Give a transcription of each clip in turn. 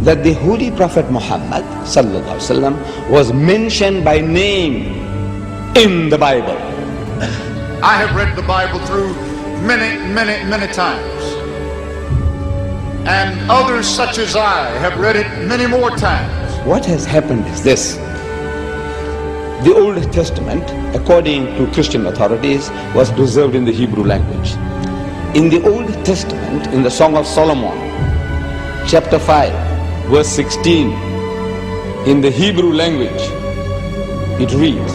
that the Holy Prophet Muhammad sallallahu alaihi wasallam was mentioned by name in the Bible. I have read the Bible through many times. And others such as I have read it many more times. What has happened is this. The Old Testament, according to Christian authorities, was preserved in the Hebrew language. In the Old Testament, in the Song of Solomon, chapter 5, verse 16, in the Hebrew language, it reads,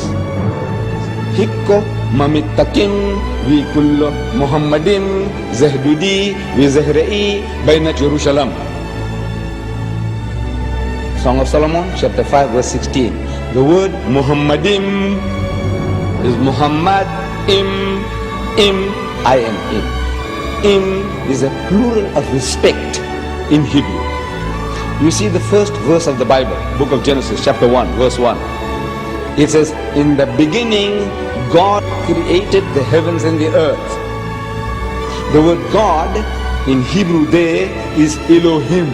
Hikko mamittakim vi kullo Muhammadin zahdudi vi zahra'i bainat Jerusalem. Song of Solomon, chapter 5, verse 16. The word Muhammadim is Muhammad, im, I am im. Im is a plural of respect in Hebrew. You see the first verse of the Bible, book of Genesis, chapter 1, verse 1. It says, in the beginning, God created the heavens and the earth. The word God in Hebrew there is Elohim.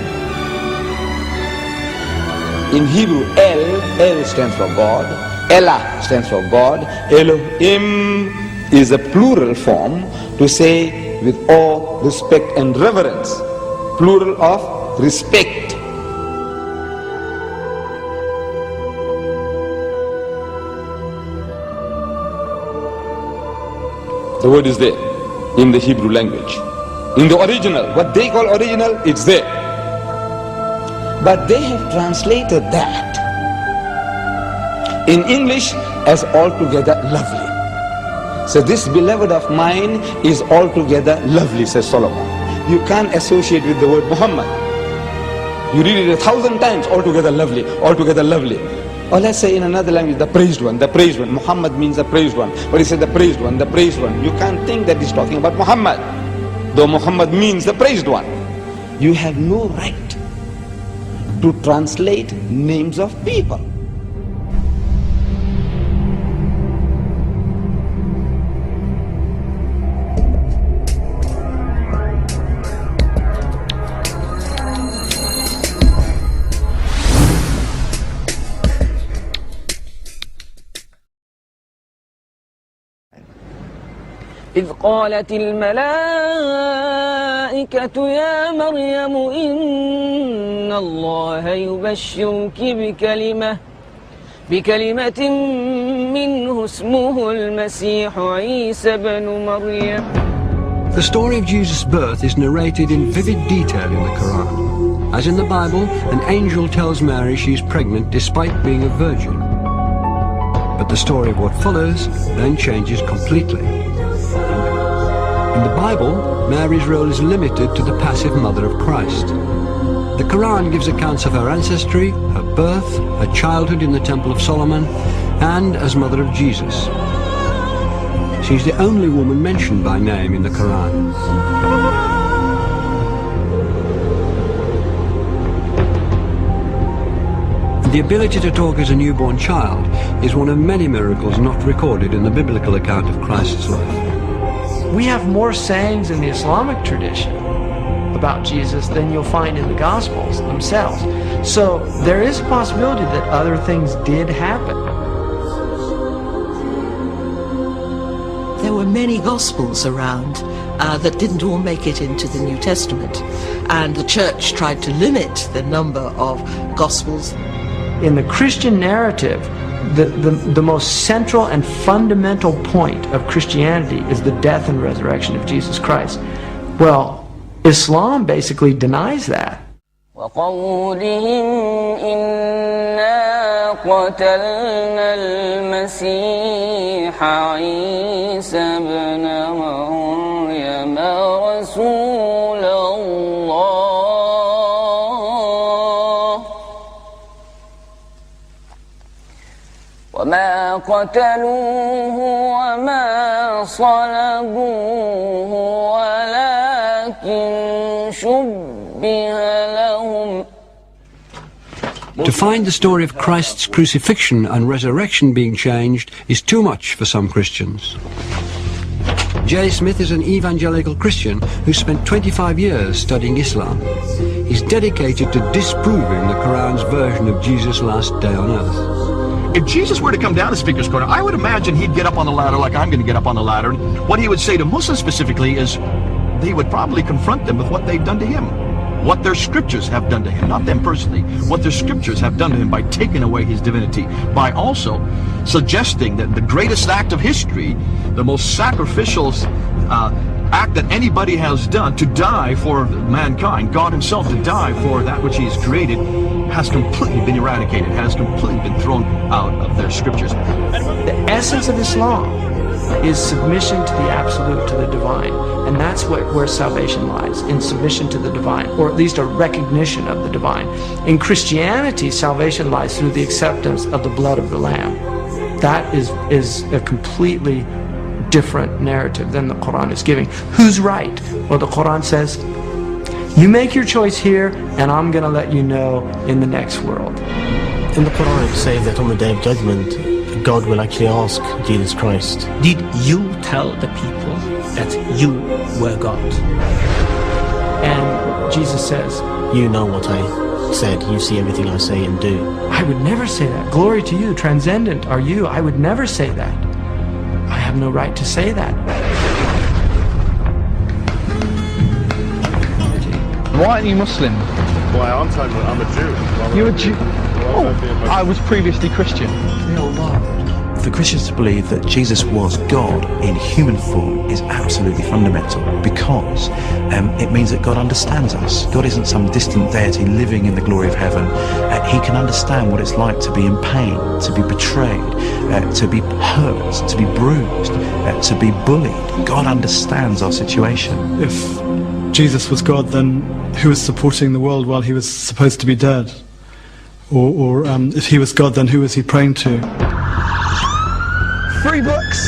In Hebrew, El stands for God, Elah stands for God, Elohim is a plural form to say with awe, respect and reverence. Plural of respect. The word is there in the Hebrew language. In the original, what they call original, it's there. But they have translated that in English as altogether lovely. So this beloved of mine is altogether lovely, says Solomon. You can't associate with the word Muhammad. You read it 1,000 times, altogether lovely, altogether lovely. Or let's say in another language, the praised one, the praised one. Muhammad means the praised one. But he said the praised one, the praised one. You can't think that he's talking about Muhammad, though Muhammad means the praised one. You have no right to translate names of people. إذ قالت الملائكة يا مريم إن الله يبشرك بكلمة منه اسمه المسيح عيسى بن مريم. The story of Jesus' birth is narrated in vivid detail in the Quran. As in the Bible, an angel tells Mary she is pregnant despite being a virgin. But the story of what follows then changes completely. In the Bible, Mary's role is limited to the passive mother of Christ. The Quran gives accounts of her ancestry, her birth, her childhood in the Temple of Solomon, and as mother of Jesus. She's the only woman mentioned by name in the Quran. The ability to talk as a newborn child is one of many miracles not recorded in the biblical account of Christ's life. We have more sayings in the Islamic tradition about Jesus than you'll find in the Gospels themselves. So there is a possibility that other things did happen. There were many Gospels around that didn't all make it into the New Testament. And the church tried to limit the number of Gospels. In the Christian narrative, the most central and fundamental point of Christianity is the death and resurrection of Jesus Christ. Well, Islam basically denies that. وقولهم إنا قتلنا المسيح عيسى بن مريم رسول الله وما قتلوه وما صلبوه ولكن شبه لهم. To find the story of Christ's crucifixion and resurrection being changed is too much for some Christians. J. Smith is an evangelical Christian who spent 25 years studying Islam. He is dedicated to disproving the Quran's version of Jesus' last day on earth. If Jesus were to come down to Speaker's Corner, I would imagine he'd get up on the ladder like I'm going to get up on the ladder. And what he would say to Muslims specifically is they would probably confront them with what they've done to him. What their scriptures have done to him, not them personally, what their scriptures have done to him by taking away his divinity, by also suggesting that the greatest act of history, the most sacrificial act that anybody has done, to die for mankind, God himself to die for that which he has created, has completely been eradicated, has completely been thrown out of their scriptures. The essence of Islam is submission to the absolute, to the divine. And that's where salvation lies, in submission to the divine, or at least a recognition of the divine. In Christianity, salvation lies through the acceptance of the blood of the Lamb. That is a completely different narrative than the Quran is giving. Who's right? Well, the Quran says, you make your choice here, and I'm going to let you know in the next world. In the Quran, it says that on the Day of Judgment, God will actually ask Jesus Christ, did you tell the people that you were God? And Jesus says, you know what I said, you see everything I say and do. I would never say that. Glory to you, transcendent are you. I would never say that. I have no right to say that. Why aren't you Muslim? Why aren't I? I'm a Jew. You're a Jew? Oh, I was previously Christian. For Christians to believe that Jesus was God in human form is absolutely fundamental, because it means that God understands us. God isn't some distant deity living in the glory of heaven. He can understand what it's like to be in pain, to be betrayed, to be hurt, to be bruised, to be bullied. God understands our situation. If Jesus was God, then who was supporting the world while he was supposed to be dead? Or if he was God, then who was he praying to? 3 books.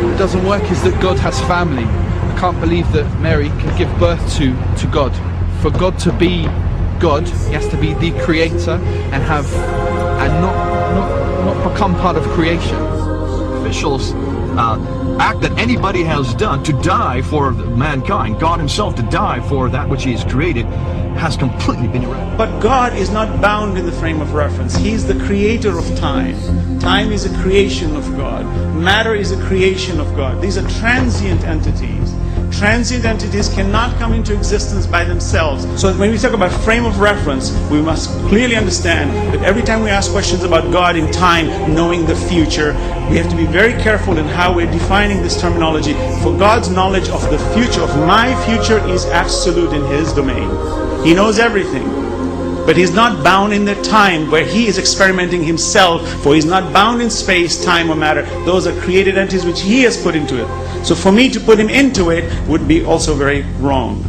What doesn't work is that God has family. I can't believe that Mary can give birth to God. For God to be God, he has to be the creator and not become part of creation. Officials act that anybody has done to die for mankind, God himself to die for that which he has created, has completely been eradicated. But God is not bound in the frame of reference. He's the creator of time. Time is a creation of God. Matter is a creation of God. These are transient entities. Transient entities cannot come into existence by themselves. So when we talk about frame of reference, we must clearly understand that every time we ask questions about God in time, knowing the future, we have to be very careful in how we're defining this terminology. For God's knowledge of the future, of my future, is absolute in his domain. He knows everything. But he's not bound in the time where he is experimenting himself, for he's not bound in space, time, or matter. Those are created entities which he has put into it. So for me to put him into it would be also very wrong.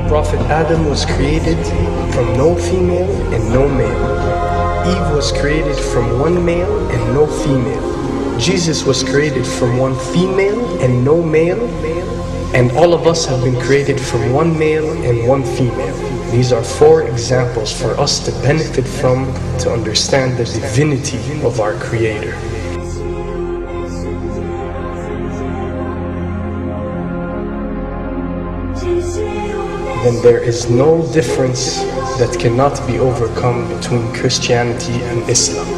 Prophet Adam was created from no female and no male. Eve was created from one male and no female. Jesus was created from one female and no male. And all of us have been created from one male and one female. These are 4 examples for us to benefit from, to understand the divinity of our Creator. Then there is no difference that cannot be overcome between Christianity and Islam.